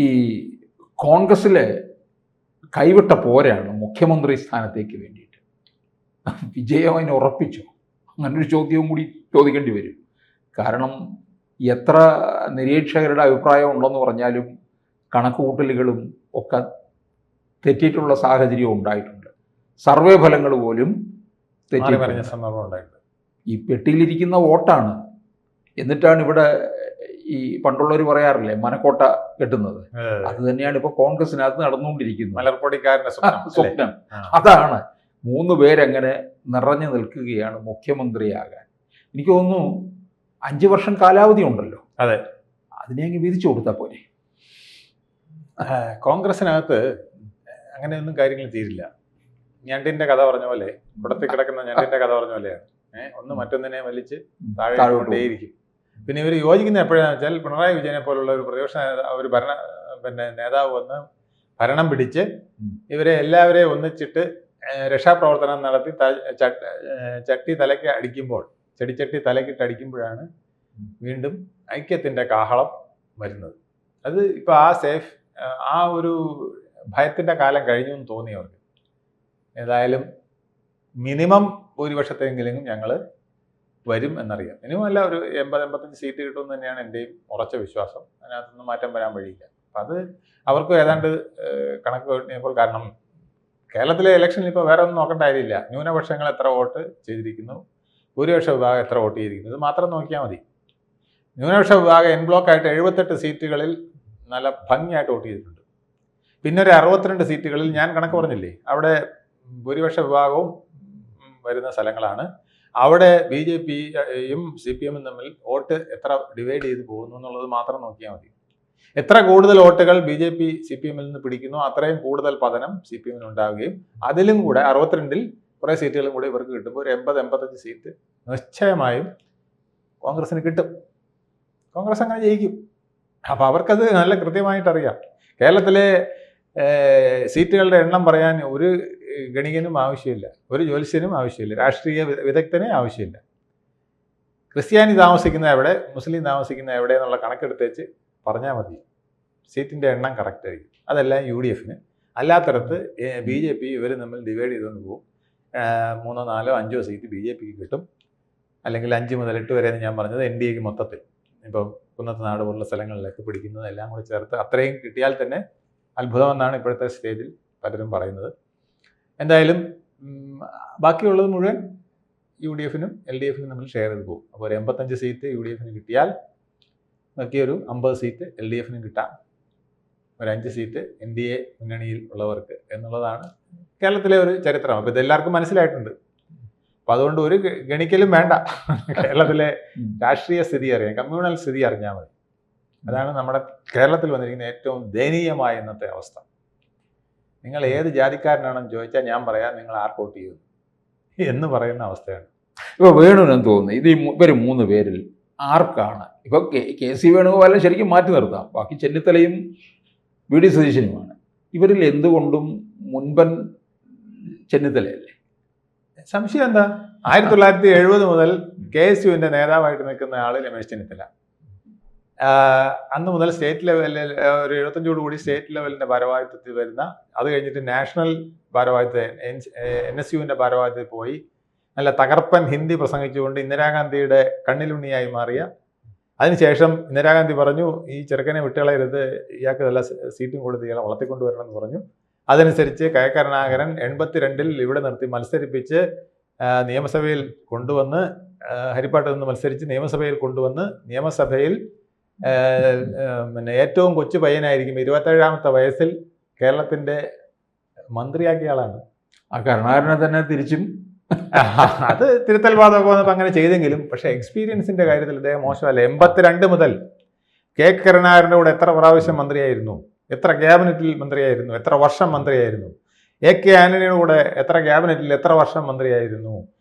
ഈ കോൺഗ്രസ്സിലെ കൈവിട്ട പോരാണ് മുഖ്യമന്ത്രി സ്ഥാനത്തേക്ക് വേണ്ടിയിട്ട്. വിജയം അതിനെ ഉറപ്പിച്ചു? അങ്ങനൊരു ചോദ്യവും കൂടി ചോദിക്കേണ്ടി വരും. കാരണം എത്ര നിരീക്ഷകരുടെ അഭിപ്രായം ഉണ്ടെന്ന് പറഞ്ഞാലും കണക്കുകൂട്ടലുകളും ഒക്കെ തെറ്റിയിട്ടുള്ള സാഹചര്യം ഉണ്ടായിട്ടുണ്ട്. സർവേ ഫലങ്ങൾ പോലും തെറ്റി സന്ദർഭം ഉണ്ടായിട്ടുണ്ട്. ഈ പെട്ടിയിലിരിക്കുന്ന വോട്ടാണ്. എന്നിട്ടാണ് ഇവിടെ ഈ പണ്ടുള്ളവർ പറയാറില്ലേ മനക്കോട്ട കെട്ടുന്നത്. അത് തന്നെയാണ് ഇപ്പൊ കോൺഗ്രസിനകത്ത് നടന്നുകൊണ്ടിരിക്കുന്നത്. മലർപ്പൊടിക്കാരന്റെ സ്വപ്നം അതാണ്. 3 പേരങ്ങനെ നിറഞ്ഞു നിൽക്കുകയാണ് മുഖ്യമന്ത്രിയാകാൻ. എനിക്ക് തോന്നുന്നു 5 വർഷം കാലാവധി ഉണ്ടല്ലോ. അതെ, അതിനെ അങ്ങ് വിധിച്ചു കൊടുത്താൽ പോരെ. കോൺഗ്രസിനകത്ത് അങ്ങനെയൊന്നും കാര്യങ്ങൾ തീരില്ല. ഞണ്ടിന്റെ കഥ പറഞ്ഞ പോലെ, കുടത്തിൽ കിടക്കുന്ന ഞണ്ടിന്റെ കഥ പറഞ്ഞ പോലെയാണ്. ഒന്ന് മറ്റൊന്നിനെ വലിച്ച് താഴെക്കൊണ്ടേയിരിക്കും. പിന്നെ ഇവർ യോജിക്കുന്ന എപ്പോഴാണെന്ന് വെച്ചാൽ പിണറായി വിജയനെ പോലുള്ള ഒരു പ്രതിപക്ഷ ഒരു നേതാവ് വന്ന് ഭരണം പിടിച്ച് ഇവരെ എല്ലാവരെയും ഒന്നിച്ചിട്ട് രക്ഷാപ്രവർത്തനം നടത്തി ചട്ടി തലയ്ക്ക് അടിക്കുമ്പോൾ, ചെടിച്ചട്ടി തലക്കിട്ട് അടിക്കുമ്പോഴാണ് വീണ്ടും ഐക്യത്തിന്റെ കാഹളം വരുന്നത്. അത് ഇപ്പൊ ആ ഒരു ഭയത്തിന്റെ കാലം കഴിഞ്ഞു എന്ന് തോന്നിയവർക്ക് ഏതായാലും മിനിമം ഭൂരിപക്ഷത്തെങ്കിലും ഞങ്ങൾ വരും എന്നറിയാം. മിനിമം അല്ല, ഒരു 80-85 സീറ്റ് കിട്ടുമെന്ന് തന്നെയാണ് എൻ്റെയും ഉറച്ച വിശ്വാസം. അതിനകത്തൊന്നും മാറ്റം വരാൻ വഴിയില്ല. അപ്പം അത് അവർക്ക് ഏതാണ്ട് കണക്ക് കഴിഞ്ഞപ്പോൾ, കാരണം കേരളത്തിലെ ഇലക്ഷനിൽ ഇപ്പോൾ വേറെ ഒന്നും നോക്കേണ്ട കാര്യമില്ല. ന്യൂനപക്ഷങ്ങൾ എത്ര വോട്ട് ചെയ്തിരിക്കുന്നു, ഭൂരിപക്ഷ വിഭാഗം എത്ര വോട്ട് ചെയ്തിരിക്കുന്നു, ഇത് മാത്രം നോക്കിയാൽ മതി. ന്യൂനപക്ഷ വിഭാഗം എൻ ബ്ലോക്കായിട്ട് 78 സീറ്റുകളിൽ നല്ല ഭംഗിയായിട്ട് വോട്ട് ചെയ്തിട്ടുണ്ട്. പിന്നെ ഒരു 62 സീറ്റുകളിൽ ഞാൻ കണക്ക് പറഞ്ഞില്ലേ, അവിടെ ഭൂരിപക്ഷ വിഭാഗവും വരുന്ന സ്ഥലങ്ങളാണ്. അവിടെ BJPയും CPMും തമ്മിൽ വോട്ട് എത്ര ഡിവൈഡ് ചെയ്ത് പോകുന്നു എന്നുള്ളത് മാത്രം നോക്കിയാൽ മതി. എത്ര കൂടുതൽ വോട്ടുകൾ BJP CPMിൽ നിന്ന് പിടിക്കുന്നു അത്രയും കൂടുതൽ പതനം CPMിന് ഉണ്ടാവുകയും അതിലും കൂടെ 62-ൽ കുറേ സീറ്റുകളും കൂടെ ഇവർക്ക് കിട്ടുമ്പോൾ ഒരു 80-85 സീറ്റ് നിശ്ചയമായും കോൺഗ്രസിന് കിട്ടും. കോൺഗ്രസ് അങ്ങനെ ജയിക്കും. അപ്പോൾ അവർക്കത് നല്ല കൃത്യമായിട്ട് അറിയാം. കേരളത്തിലെ സീറ്റുകളുടെ എണ്ണം പറയാൻ ഒരു ഗണികനും ആവശ്യമില്ല, ഒരു ജ്യോത്സ്യനും ആവശ്യമില്ല, രാഷ്ട്രീയ വിദഗ്ധനെ ആവശ്യമില്ല. ക്രിസ്ത്യാനി താമസിക്കുന്ന എവിടെ, മുസ്ലിം താമസിക്കുന്ന എവിടെ എന്നുള്ള കണക്കെടുത്തേച്ച് പറഞ്ഞാൽ മതി. സീറ്റിൻ്റെ എണ്ണം കറക്റ്റ് ആയിരിക്കും. അതെല്ലാം UDFന്. അല്ലാത്തടത്ത് BJP ഇവർ തമ്മിൽ ഡിവൈഡ് ചെയ്തുകൊണ്ട് പോകും. 3, 4, 5 സീറ്റ് BJPക്ക് കിട്ടും. അല്ലെങ്കിൽ 5 മുതൽ 8 വരെ ഞാൻ പറഞ്ഞത് NDAക്ക് മൊത്തത്തിൽ. ഇപ്പം കുന്നത്തനാട് പോലുള്ള സ്ഥലങ്ങളിലൊക്കെ പിടിക്കുന്നതെല്ലാം കൂടി ചേർത്ത് അത്രയും കിട്ടിയാൽ തന്നെ അത്ഭുതമെന്നാണ് ഇപ്പോഴത്തെ സ്റ്റേജിൽ പലരും പറയുന്നത്. എന്തായാലും ബാക്കിയുള്ളത് മുഴുവൻ UDFനും LDFനും തമ്മിൽ ഷെയർ ചെയ്ത് പോകും. അപ്പോൾ ഒരു 85 സീറ്റ് UDFന് കിട്ടിയാൽ ബാക്കിയൊരു 50 സീറ്റ് LDFനും കിട്ടാം. ഒരു 5 സീറ്റ് NDA മുന്നണിയിൽ ഉള്ളവർക്ക് എന്നുള്ളതാണ് കേരളത്തിലെ ഒരു ചരിത്രം. അപ്പോൾ ഇതെല്ലാവർക്കും മനസ്സിലായിട്ടുണ്ട്. അപ്പം അതുകൊണ്ട് ഒരു ഗണിക്കലും വേണ്ട. കേരളത്തിലെ രാഷ്ട്രീയ സ്ഥിതി അറിയാം, കമ്മ്യൂണൽ സ്ഥിതി അറിഞ്ഞാൽ മതി. അതാണ് നമ്മുടെ കേരളത്തിൽ വന്നിരിക്കുന്ന ഏറ്റവും ദയനീയമായ ഇന്നത്തെ അവസ്ഥ. നിങ്ങൾ ഏത് ജാതിക്കാരനാണെന്ന് ചോദിച്ചാൽ ഞാൻ പറയാം നിങ്ങൾ ആർക്ക് വോട്ട് ചെയ്യുന്നു എന്ന് പറയുന്ന അവസ്ഥയാണ് ഇപ്പോൾ. വേണുവിനെന്ന് തോന്നുന്നു ഇവർ 3 പേരിൽ ആർക്കാണ് ഇപ്പോൾ KC വേണുഗോപാലൻ ശരിക്കും മാറ്റി നിർത്താം, ബാക്കി ചെന്നിത്തലയും VD സതീശനുമാണ്. ഇവരിൽ എന്തുകൊണ്ടും മുൻപൻ ചെന്നിത്തലയല്ലേ? സംശയം എന്താ? 1970 മുതൽ KSUവിൻ്റെ നേതാവായിട്ട് നിൽക്കുന്ന ആൾ രമേശ് ചെന്നിത്തല. അന്ന് മുതൽ സ്റ്റേറ്റ് ലെവലിൽ ഒരു 75 കൂടി സ്റ്റേറ്റ് ലെവലിൻ്റെ ഭാരവാഹിത്വത്തിൽ വരുന്ന, അത് കഴിഞ്ഞിട്ട് നാഷണൽ ഭാരവാഹിത്വം NSUവിൻ്റെ ഭാരവാഹിത്വത്തിൽ പോയി നല്ല തകർപ്പൻ ഹിന്ദി പ്രസംഗിച്ചുകൊണ്ട് ഇന്ദിരാഗാന്ധിയുടെ കണ്ണിലുണ്ണിയായി മാറിയ, അതിനുശേഷം ഇന്ദിരാഗാന്ധി പറഞ്ഞു ഈ ചെറുക്കനെ വിട്ടുകളയരുത്, ഇയാൾക്ക് നല്ല സീറ്റും കൊടുത്ത് ഇയാളെ വളർത്തിക്കൊണ്ടുവരണം എന്ന് പറഞ്ഞു. അതനുസരിച്ച് കരുണാകരൻ 82-ൽ ഇവിടെ നിർത്തി മത്സരിപ്പിച്ച് നിയമസഭയിൽ കൊണ്ടുവന്ന്, ഹരിപ്പാട്ട് നിന്ന് മത്സരിച്ച് നിയമസഭയിൽ കൊണ്ടുവന്ന്, നിയമസഭയിൽ പിന്നെ ഏറ്റവും കൊച്ചു പയ്യനായിരിക്കും 27ാമത്തെ വയസ്സിൽ കേരളത്തിൻ്റെ മന്ത്രിയാക്കിയ ആളാണ്. ആ കരുണാകരനെ തന്നെ തിരിച്ചും അത് തിരുത്തൽ വാദമൊക്കെ വന്നപ്പോൾ അങ്ങനെ ചെയ്തെങ്കിലും, പക്ഷേ എക്സ്പീരിയൻസിൻ്റെ കാര്യത്തിൽ അദ്ദേഹം മോശമല്ല. 82 മുതൽ കരുണാകരൻ്റെ കൂടെ എത്ര പ്രാവശ്യം മന്ത്രിയായിരുന്നു, എത്ര ക്യാബിനറ്റിൽ മന്ത്രിയായിരുന്നു, എത്ര വർഷം മന്ത്രിയായിരുന്നു. AK ആന്റണിയുടെ കൂടെ എത്ര ക്യാബിനറ്റിൽ എത്ര വർഷം മന്ത്രിയായിരുന്നു.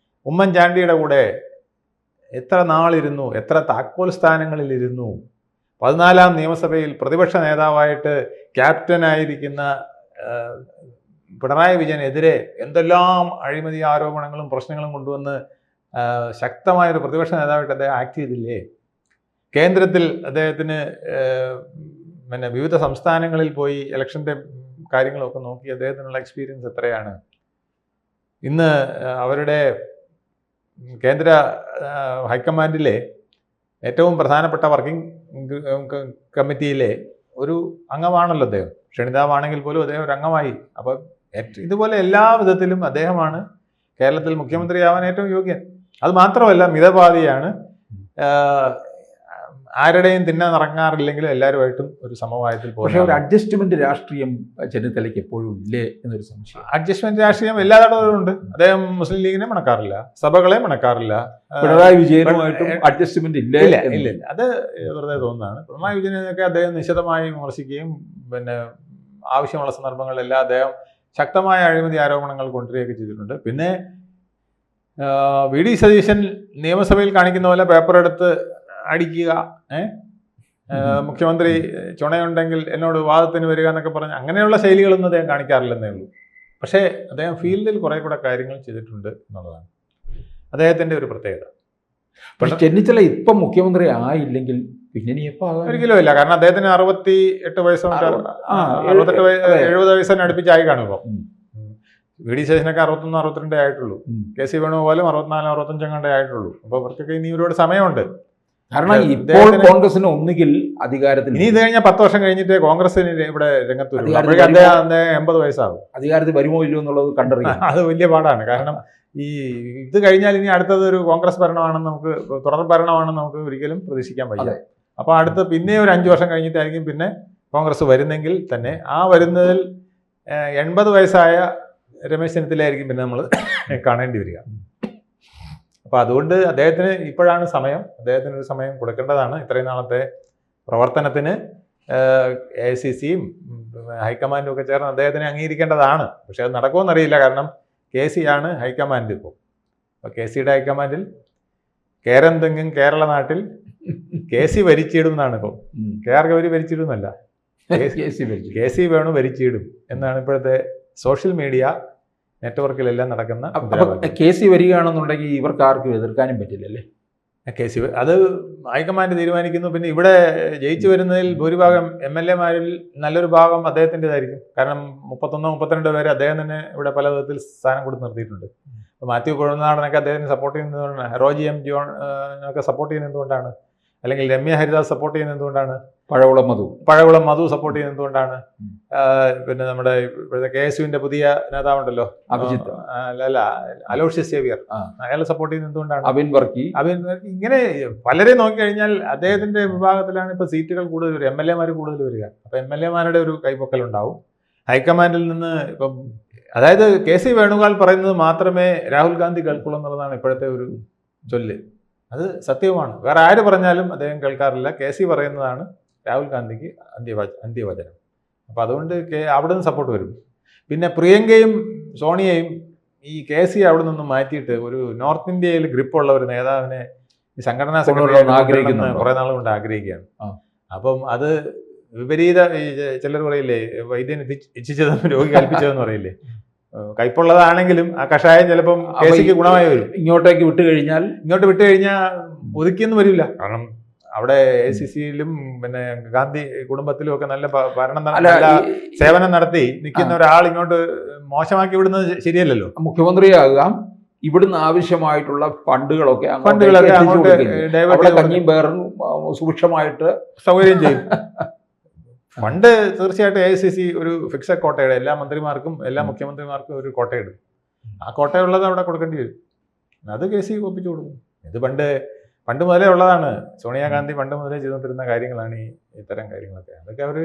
ഉമ്മൻചാണ്ടിയുടെ കൂടെ എത്ര നാളിരുന്നു, എത്ര താക്കോൽ സ്ഥാനങ്ങളിലിരുന്നു. 14ാം നിയമസഭയിൽ പ്രതിപക്ഷ നേതാവായിട്ട് ക്യാപ്റ്റനായിരിക്കുന്ന പിണറായി വിജയനെതിരെ എന്തെല്ലാം അഴിമതി ആരോപണങ്ങളും പ്രശ്നങ്ങളും കൊണ്ടുവന്ന് ശക്തമായൊരു പ്രതിപക്ഷ നേതാവായിട്ട് അദ്ദേഹം ആക്ട് ചെയ്തില്ലേ. കേന്ദ്രത്തിൽ അദ്ദേഹത്തിന് പിന്നെ വിവിധ സംസ്ഥാനങ്ങളിൽ പോയി ഇലക്ഷൻ്റെ കാര്യങ്ങളൊക്കെ നോക്കി അദ്ദേഹത്തിനുള്ള എക്സ്പീരിയൻസ് എത്രയാണ്. ഇന്ന് അവരുടെ കേന്ദ്ര ഹൈക്കമാൻഡിലെ ഏറ്റവും പ്രധാനപ്പെട്ട വർക്കിംഗ് കമ്മിറ്റിയിലെ ഒരു അംഗമാണല്ലോ അദ്ദേഹം. ക്ഷണിതാവാണെങ്കിൽ പോലും അദ്ദേഹം ഒരു അംഗമായി. അപ്പോൾ ഇതുപോലെ എല്ലാ വിധത്തിലും അദ്ദേഹമാണ് കേരളത്തിൽ മുഖ്യമന്ത്രിയാവാൻ ഏറ്റവും യോഗ്യൻ. അത് മാത്രമല്ല, മിതവാദിയാണ്. ആരുടെയും തിന്നാൻ ഇറങ്ങാറില്ലെങ്കിലും എല്ലാവരുമായിട്ടും ഒരു സമവായത്തിൽ പോകും. പക്ഷേ ഒരു അഡ്ജസ്റ്റ്മെന്റ് രാഷ്ട്രീയം ചെന്നിത്തലയ്ക്ക് എപ്പോഴും ഇല്ലേ എന്നൊരു സംശയം. അഡ്ജസ്റ്റ്മെന്റ് രാഷ്ട്രീയം എല്ലാ തടവുകളുണ്ട്. അദ്ദേഹം മുസ്ലിം ലീഗിനെ മണക്കാറില്ല, സഭകളെ മണക്കാറില്ല. പിണറായി വിജയനുമായിട്ടും അഡ്ജസ്റ്റ്മെന്റ് ഇല്ല. അത് വെറുതെ തോന്നുന്നതാണ്. പിണറായി വിജയനൊക്കെ അദ്ദേഹം നിശിതമായി വിമർശിക്കുകയും പിന്നെ ആവശ്യമുള്ള സന്ദർഭങ്ങളിലെല്ലാം അദ്ദേഹം ശക്തമായ അഴിമതി ആരോപണങ്ങൾ കൊണ്ടുവരികയൊക്കെ ചെയ്തിട്ടുണ്ട്. പിന്നെ വി ഡി സതീശൻ നിയമസഭയിൽ കാണിക്കുന്ന പോലെ പേപ്പറെടുത്ത് അടിക്കുക, മുഖ്യമന്ത്രി ചുണയുണ്ടെങ്കിൽ എന്നോട് വാദത്തിന് വരിക എന്നൊക്കെ പറഞ്ഞ് അങ്ങനെയുള്ള ശൈലികളൊന്നും അദ്ദേഹം കാണിക്കാറില്ലെന്നേ ഉള്ളൂ. പക്ഷേ അദ്ദേഹം ഫീൽഡിൽ കുറെ കൂടെ കാര്യങ്ങൾ ചെയ്തിട്ടുണ്ട് എന്നുള്ളതാണ് അദ്ദേഹത്തിൻ്റെ ഒരു പ്രത്യേകത. പക്ഷെ ചെന്നിത്തല ഇപ്പം മുഖ്യമന്ത്രി ആയില്ലെങ്കിൽ പിന്നെ ഇനി എപ്പോൾ ആകാൻ ഒരിക്കലും ഇല്ല. കാരണം അദ്ദേഹത്തിന് 68 വയസ്സോ 70 വയസ്സിന് അടുപ്പിച്ചായി കാണും. ഇപ്പോൾ വി ഡി സതീശനൊക്കെ 61, 62 ആയിട്ടുള്ളൂ. കെ സി വേണുഗോപാലും 64, 65 കണ്ടേ ആയിട്ടുള്ളൂ. അപ്പോൾ അവർക്കൊക്കെ ഇനി ഒരുപാട് സമയമുണ്ട്. കാരണം ഇപ്പോൾ കോൺഗ്രസിന് ഒന്നുകിൽ അധികാരത്തിൽ ഇനി ഇത് കഴിഞ്ഞാൽ 10 വർഷം കഴിഞ്ഞിട്ട് കോൺഗ്രസിന് ഇവിടെ രംഗത്ത് വരും. അദ്ദേഹം 80 വയസ്സാകും. അധികാരത്തിൽ വരുമോ ഇല്ലയോ എന്നുള്ളത് കണ്ടറിയാം. അത് വലിയ പാടാണ്. കാരണം ഇത് കഴിഞ്ഞാൽ ഇനി അടുത്തത് ഒരു കോൺഗ്രസ് ഭരണമാണെന്ന് നമുക്ക്, തുടർ ഭരണമാണെന്ന് നമുക്ക് ഒരിക്കലും പ്രതീക്ഷിക്കാൻ വയ്യ. അപ്പോൾ അടുത്ത് പിന്നെ ഒരു 5 വർഷം കഴിഞ്ഞിട്ടായിരിക്കും പിന്നെ കോൺഗ്രസ് വരുന്നെങ്കിൽ തന്നെ ആ വരുന്നതിൽ 80 വയസ്സായ രമേശ് ചെന്നിത്തലയായിരിക്കും പിന്നെ നമ്മൾ കാണേണ്ടി വരിക. അപ്പോൾ അതുകൊണ്ട് അദ്ദേഹത്തിന് ഇപ്പോഴാണ് സമയം. അദ്ദേഹത്തിന് ഒരു സമയം കൊടുക്കേണ്ടതാണ്. ഇത്രയും നാളത്തെ പ്രവർത്തനത്തിന് AICCയും ഹൈക്കമാൻഡും ഒക്കെ ചേർന്ന് അദ്ദേഹത്തിനെ അംഗീകരിക്കേണ്ടതാണ്. പക്ഷെ അത് നടക്കുമെന്നറിയില്ല. കാരണം KC ആണ് ഹൈക്കമാൻഡ് ഇപ്പോൾ. അപ്പോൾ KCയുടെ ഹൈക്കമാൻഡിൽ കേരം തെങ്ങും കേരള നാട്ടിൽ KC ഭരിച്ചിടും എന്നാണ് ഇപ്പോൾ. KR ഗൗരി ഭരിച്ചിടുന്നല്ല, KC വേണു ഭരിച്ചിടും എന്നാണ് ഇപ്പോഴത്തെ സോഷ്യൽ മീഡിയ നെറ്റ്വർക്കിലെല്ലാം നടക്കുന്ന. KC വരികയാണെന്നുണ്ടെങ്കിൽ ഇവർക്ക് ആർക്കും എതിർക്കാനും പറ്റില്ലല്ലേ. KC അത് ഹൈക്കമാൻഡ് തീരുമാനിക്കുന്നു. പിന്നെ ഇവിടെ ജയിച്ചു വരുന്നതിൽ ഭൂരിഭാഗം MLA-മാരിൽ നല്ലൊരു ഭാഗം അദ്ദേഹത്തിൻ്റെതായിരിക്കും. കാരണം 31, 32 പേര് അദ്ദേഹം തന്നെ ഇവിടെ പല വിധത്തിൽ സ്ഥാനം കൊടുത്ത് നിർത്തിയിട്ടുണ്ട്. ഇപ്പോൾ മാത്യു കുഴൽനാടനൊക്കെ അദ്ദേഹത്തിന് സപ്പോർട്ട് ചെയ്യുന്നതുകൊണ്ടാണ്. റോജി M. ജോൺ ഒക്കെ സപ്പോർട്ട് ചെയ്യുന്നത് എന്തുകൊണ്ടാണ്? അല്ലെങ്കിൽ രമ്യ ഹരിദാസ് സപ്പോർട്ട് ചെയ്യുന്നത് എന്തുകൊണ്ടാണ്? പഴകുളം മധു സപ്പോർട്ട് ചെയ്യുന്നത് എന്തുകൊണ്ടാണ്? പിന്നെ നമ്മുടെ ഇപ്പോഴത്തെ KSUവിന്റെ പുതിയ നേതാവുണ്ടല്ലോ, അലോഷ്യസ് സേവിയർ, അയാൾ സപ്പോർട്ട് ചെയ്യുന്നത് എന്തുകൊണ്ടാണ്? അബിൻ വർക്കി. ഇങ്ങനെ പലരെ നോക്കിക്കഴിഞ്ഞാൽ അദ്ദേഹത്തിന്റെ വിഭാഗത്തിലാണ് ഇപ്പോൾ സീറ്റുകൾ കൂടുതൽ വരിക, MLA-മാർ കൂടുതൽ വരിക. അപ്പോൾ MLA-മാരുടെ ഒരു കൈപ്പൊക്കലുണ്ടാവും. ഹൈക്കമാൻഡിൽ നിന്ന് ഇപ്പം അതായത് KC വേണുഗോപാൽ പറയുന്നത് മാത്രമേ രാഹുൽ ഗാന്ധി കേൾക്കുള്ളൂ എന്നുള്ളതാണ് ഇപ്പോഴത്തെ ഒരു ചൊല്ല്. അത് സത്യവുമാണ്. വേറെ ആര് പറഞ്ഞാലും അദ്ദേഹം കേൾക്കാറില്ല. KC പറയുന്നതാണ് രാഹുൽ ഗാന്ധിക്ക് അന്ത്യവചനം. അപ്പോൾ അതുകൊണ്ട് അവിടെ നിന്ന് സപ്പോർട്ട് വരും. പിന്നെ പ്രിയങ്കയും സോണിയയും ഈ KC അവിടെ നിന്ന് മാറ്റിയിട്ട് ഒരു നോർത്ത് ഇന്ത്യയിൽ ഗ്രിപ്പുള്ള ഒരു നേതാവിനെ ഈ സംഘടനാ സെക്രട്ടറി ആഗ്രഹിക്കുന്ന കുറേ നാൾ കൊണ്ട് ആഗ്രഹിക്കുകയാണ്. അപ്പം അത് വിപരീത ചിലർ പറയില്ലേ, വൈദ്യൻ ഇച്ഛിച്ചതെന്ന് രോഗി കൽപ്പിച്ചതെന്ന് പറയില്ലേ. കയ്പുള്ളതാണെങ്കിലും ആ കഷായം ചിലപ്പം KCക്ക് ഗുണമായി വരും. ഇങ്ങോട്ട് വിട്ട് കഴിഞ്ഞാൽ ഒതുക്കിയൊന്നും വരില്ല. കാരണം അവിടെ AICCയിലും പിന്നെ ഗാന്ധി കുടുംബത്തിലും ഒക്കെ നല്ല ഭരണം സേവനം നടത്തി നിൽക്കുന്ന ഒരാൾ ഇങ്ങോട്ട് മോശമാക്കി വിടുന്നത് ശരിയല്ലല്ലോ. മുഖ്യമന്ത്രിയാകാം, ഇവിടുന്ന് ആവശ്യമായിട്ടുള്ള ഫണ്ടുകളൊക്കെ അങ്ങോട്ട് കഞ്ഞിയും പേറും സൂക്ഷ്മമായിട്ട് സൗകര്യം ചെയ്യും. ഫണ്ട് തീർച്ചയായിട്ടും AICC ഒരു ഫിക്സഡ് കോട്ടയുടെ എല്ലാ മന്ത്രിമാർക്കും എല്ലാ മുഖ്യമന്ത്രിമാർക്കും ഒരു കോട്ടയിടും. ആ കോട്ടയുള്ളത് അവിടെ കൊടുക്കേണ്ടി വരും. അത് KC ഒപ്പിച്ചു കൊടുക്കും. ഇത് പണ്ട് മുതലേ ഉള്ളതാണ്. സോണിയാഗാന്ധി പണ്ട് മുതലേ ചെയ്തുകൊണ്ടിരുന്ന കാര്യങ്ങളാണ് ഇത്തരം കാര്യങ്ങളൊക്കെ. അതൊക്കെ അവർ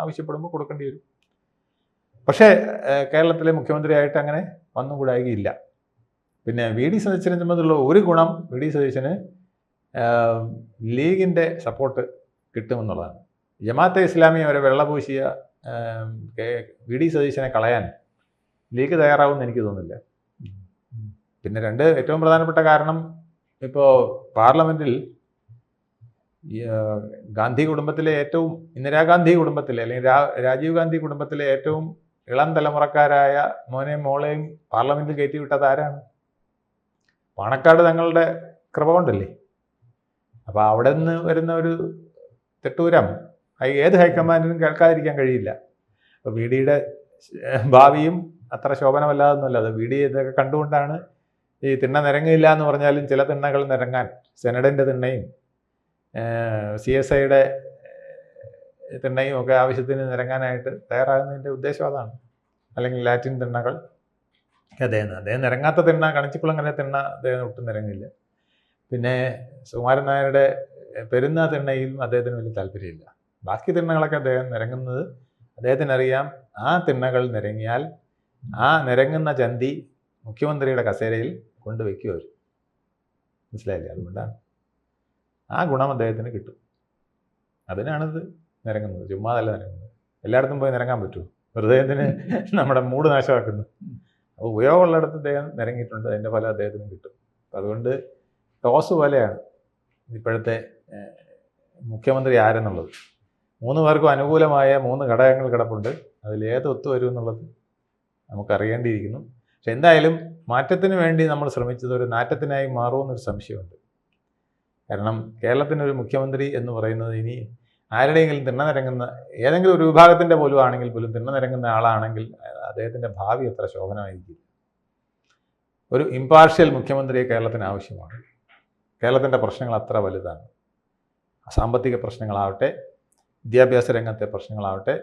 ആവശ്യപ്പെടുമ്പോൾ കൊടുക്കേണ്ടി വരും. പക്ഷേ കേരളത്തിലെ മുഖ്യമന്ത്രിയായിട്ട് അങ്ങനെ വന്നുകൂടായികയില്ല. പിന്നെ വി ഡി സതീശനെ സംബന്ധിച്ചുള്ള ഒരു ഗുണം, വി ഡി സതീശന് ലീഗിൻ്റെ സപ്പോർട്ട് കിട്ടുമെന്നുള്ളതാണ്. ജമാഅത്തെ ഇസ്ലാമി അവരെ വെള്ളപൂശിയ വി ഡി സതീശനെ കളയാൻ ലീഗ് തയ്യാറാവുമെന്ന് എനിക്ക് തോന്നുന്നില്ല. പിന്നെ ഏറ്റവും പ്രധാനപ്പെട്ട കാരണം, ഇപ്പോൾ പാർലമെൻറ്റിൽ ഗാന്ധി കുടുംബത്തിലെ ഏറ്റവും ഇന്ദിരാഗാന്ധി കുടുംബത്തിലെ അല്ലെങ്കിൽ രാജീവ് ഗാന്ധി കുടുംബത്തിലെ ഏറ്റവും ഇളം തലമുറക്കാരായ മോനെയും മോളെയും പാർലമെൻറ്റിൽ കയറ്റിവിട്ടത് ആരാണ്? പാണക്കാട് തങ്ങളുടെ കൃപ കൊണ്ടല്ലേ. അപ്പോൾ അവിടെ നിന്ന് വരുന്ന ഒരു തെട്ടൂരം ഏത് ഹൈക്കമാൻഡിനും കേൾക്കാതിരിക്കാൻ കഴിയില്ല. അപ്പോൾ വി ഡിയുടെ ഭാവിയും അത്ര ശോഭനമല്ലാതൊന്നുമല്ല. അത് വി ഡി ഇതൊക്കെ കണ്ടുകൊണ്ടാണ് ഈ തിണ്ണ നിരങ്ങില്ല എന്ന് പറഞ്ഞാലും ചില തിണ്ണകൾ നിരങ്ങാൻ, സെനഡിൻ്റെ തിണ്ണയും CSIയുടെ തിണ്ണയും ഒക്കെ ആവശ്യത്തിന് നിരങ്ങാനായിട്ട് തയ്യാറാകുന്നതിൻ്റെ ഉദ്ദേശം അതാണ്. അല്ലെങ്കിൽ ലാറ്റിൻ തിണ്ണകൾ അദ്ദേഹം നിരങ്ങാത്ത തിണ്ണ, കണിച്ചിക്കുളങ്ങര തിണ്ണ അദ്ദേഹം ഒട്ടും നിരങ്ങില്ല. പിന്നെ സുകുമാരൻ നായരുടെ പെരുന്ന തിണ്ണയിലും അദ്ദേഹത്തിന് വലിയ താല്പര്യമില്ല. ബാക്കി തിണ്ണകളൊക്കെ അദ്ദേഹം നിരങ്ങുന്നത് അദ്ദേഹത്തിനറിയാം. ആ തിണ്ണകൾ നിരങ്ങിയാൽ ആ നിരങ്ങുന്ന ചന്തി മുഖ്യമന്ത്രിയുടെ കസേരയിൽ കൊണ്ടുവയ്ക്കും അവർ. മനസ്സിലായില്ലേ? അതുകൊണ്ടാണ് ആ ഗുണം അദ്ദേഹത്തിന് കിട്ടും. അതിനാണിത് നിരങ്ങുന്നത്, ചുമ്മാതല്ല നിരങ്ങുന്നത്. എല്ലായിടത്തും പോയി നിരങ്ങാൻ പറ്റുമോ? വെറുതെ എന്തിന് നമ്മുടെ മൂഡ് നാശമാക്കുന്നു? അപ്പോൾ ഉപയോഗമുള്ളിടത്ത് അദ്ദേഹം നിരങ്ങിയിട്ടുണ്ട്, അതിൻ്റെ ഫലം അദ്ദേഹത്തിന് കിട്ടും. അപ്പം അതുകൊണ്ട് ടോസ് പോലെയാണ് ഇപ്പോഴത്തെ മുഖ്യമന്ത്രി ആരെന്നുള്ളത്. 3 പേർക്കും അനുകൂലമായ 3 ഘടകങ്ങൾ കിടപ്പുണ്ട്. അതിലേത് ഒത്തുവരും എന്നുള്ളത് നമുക്കറിയേണ്ടിയിരിക്കുന്നു. പക്ഷെ എന്തായാലും മാറ്റത്തിന് വേണ്ടി നമ്മൾ ശ്രമിച്ചത് ഒരു നാറ്റത്തിനായി മാറുമെന്നൊരു സംശയമുണ്ട്. കാരണം കേരളത്തിനൊരു മുഖ്യമന്ത്രി എന്ന് പറയുന്നത് ഇനി ആരുടെയെങ്കിലും തിണ്ണ നിരങ്ങുന്ന, ഏതെങ്കിലും ഒരു വിഭാഗത്തിൻ്റെ പോലും ആണെങ്കിൽ പോലും തിണ്ണ നിരങ്ങുന്ന ആളാണെങ്കിൽ അദ്ദേഹത്തിൻ്റെ ഭാവി എത്ര ശോഭനമായിരിക്കും. ഒരു ഇമ്പാർഷ്യൽ മുഖ്യമന്ത്രിയെ കേരളത്തിന് ആവശ്യമാണ്. കേരളത്തിൻ്റെ പ്രശ്നങ്ങൾ അത്ര വലുതാണ്. സാമ്പത്തിക പ്രശ്നങ്ങളാവട്ടെ, വിദ്യാഭ്യാസ രംഗത്തെ പ്രശ്നങ്ങളാവട്ടെ.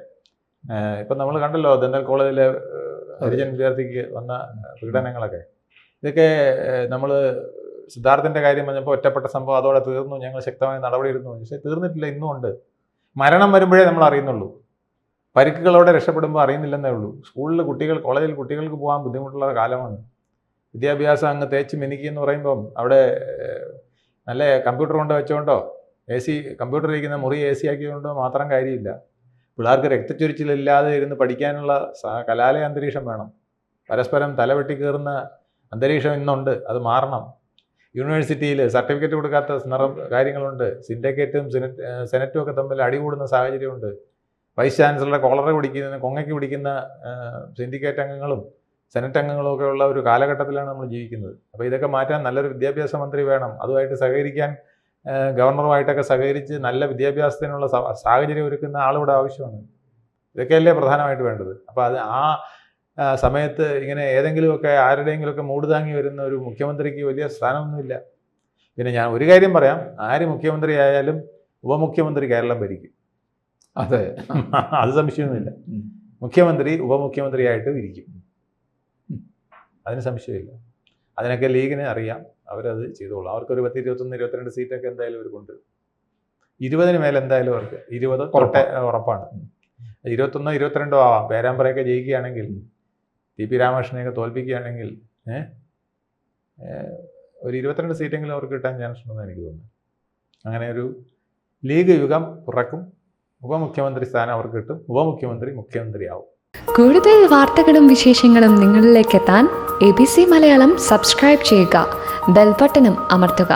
ഇപ്പം നമ്മൾ കണ്ടല്ലോ ദന്തൽ കോളേജിലെ ഹരിജൻ വിദ്യാർത്ഥിക്ക് വന്ന പീഡനങ്ങളൊക്കെ. ഇതൊക്കെ നമ്മൾ സിദ്ധാർത്ഥിൻ്റെ കാര്യം പറഞ്ഞപ്പോൾ ഒറ്റപ്പെട്ട സംഭവം അതോടെ തീർന്നു, ഞങ്ങൾ ശക്തമായ നടപടിയെടുത്തു. പക്ഷേ തീർന്നിട്ടില്ല, ഇന്നും ഉണ്ട്. മരണം വരുമ്പോഴേ നമ്മൾ അറിയുന്നുള്ളൂ. പരിക്കുകളോടെ രക്ഷപ്പെടുമ്പോൾ അറിയുന്നില്ലെന്നേ ഉള്ളൂ. സ്കൂളിൽ കുട്ടികൾ, കോളേജിൽ കുട്ടികൾക്ക് പോകാൻ ബുദ്ധിമുട്ടുള്ള കാലമാണ്. വിദ്യാഭ്യാസം അങ്ങ് തേച്ച് മിനുക്കി എന്ന് പറയുമ്പം അവിടെ നല്ല കമ്പ്യൂട്ടർ കൊണ്ട് വെച്ചുകൊണ്ടോ AC കമ്പ്യൂട്ടർ ഇരിക്കുന്ന മുറി AC ആക്കിയതുകൊണ്ടോ മാത്രം കാര്യമില്ല. പിള്ളേർക്ക് രക്തച്ചൊരിച്ചിലില്ലാതെ ഇരുന്ന് പഠിക്കാനുള്ള കലാലയ അന്തരീക്ഷം വേണം. പരസ്പരം തലവെട്ടി കയറുന്ന അന്തരീക്ഷം ഇന്നുണ്ട്, അത് മാറണം. യൂണിവേഴ്സിറ്റിയിൽ സർട്ടിഫിക്കറ്റ് കൊടുക്കാത്ത കാര്യങ്ങളുണ്ട്. സിൻഡിക്കേറ്റും സെനറ്റും ഒക്കെ തമ്മിൽ അടികൂടുന്ന സാഹചര്യമുണ്ട്. വൈസ് ചാൻസലറുടെ കോളറ പിടിക്കുന്ന, കൊങ്ങയ്ക്ക് പിടിക്കുന്ന സിൻഡിക്കേറ്റ് അംഗങ്ങളും സെനറ്റ് അംഗങ്ങളും ഒക്കെ ഉള്ള ഒരു കാലഘട്ടത്തിലാണ് നമ്മൾ ജീവിക്കുന്നത്. അപ്പോൾ ഇതൊക്കെ മാറ്റാൻ നല്ലൊരു വിദ്യാഭ്യാസ മന്ത്രി വേണം. അതുമായിട്ട് സഹകരിക്കാൻ ഗവർണറുമായിട്ടൊക്കെ സഹകരിച്ച് നല്ല വിദ്യാഭ്യാസത്തിനുള്ള സാഹചര്യം ഒരുക്കുന്ന ആളിവിടെ ആവശ്യമാണ്. ഇതൊക്കെയല്ലേ പ്രധാനമായിട്ട് വേണ്ടത്. അപ്പോൾ അത് ആ സമയത്ത് ഇങ്ങനെ ഏതെങ്കിലുമൊക്കെ ആരുടെയെങ്കിലുമൊക്കെ മൂട് താങ്ങി വരുന്ന ഒരു മുഖ്യമന്ത്രിക്ക് വലിയ സ്ഥാനമൊന്നുമില്ല. പിന്നെ ഞാൻ ഒരു കാര്യം പറയാം, ആര് മുഖ്യമന്ത്രി ആയാലും ഉപമുഖ്യമന്ത്രി കേരളം ഭരിക്കും. അതെ, അത് സംശയമൊന്നുമില്ല. മുഖ്യമന്ത്രി ഉപമുഖ്യമന്ത്രിയായിട്ട് ഇരിക്കും, അതിന് സംശയമില്ല. അതിനൊക്കെ ലീഗിന് അറിയാം, അവരത് ചെയ്തോളൂ. അവർക്കൊരു 10, 21, 22 സീറ്റൊക്കെ എന്തായാലും അവർ കൊണ്ടുവരും. 20 മേലെ എന്തായാലും അവർക്ക് 20 ഉറപ്പാണ്. 21, 22 ആവാം. പേരാമ്പ്രയൊക്കെ ജയിക്കുകയാണെങ്കിൽ, TP രാമകൃഷ്ണനെയൊക്കെ തോൽപ്പിക്കുകയാണെങ്കിൽ ഒരു 22 സീറ്റെങ്കിലും അവർക്ക് കിട്ടാൻ ചാൻസ് ഉണ്ടെന്ന് എനിക്ക് തോന്നുന്നു. അങ്ങനെ ഒരു ലീഗ് യുഗം പിറക്കും. ഉപമുഖ്യമന്ത്രി സ്ഥാനം അവർക്ക് കിട്ടും. ഉപമുഖ്യമന്ത്രി മുഖ്യമന്ത്രിയാവും. കൂടുതൽ വാർത്തകളും വിശേഷങ്ങളും നിങ്ങളിലേക്ക് എത്താൻ ABC മലയാളം സബ്സ്ക്രൈബ് ചെയ്യുക, ബെൽബട്ടനും അമർത്തുക.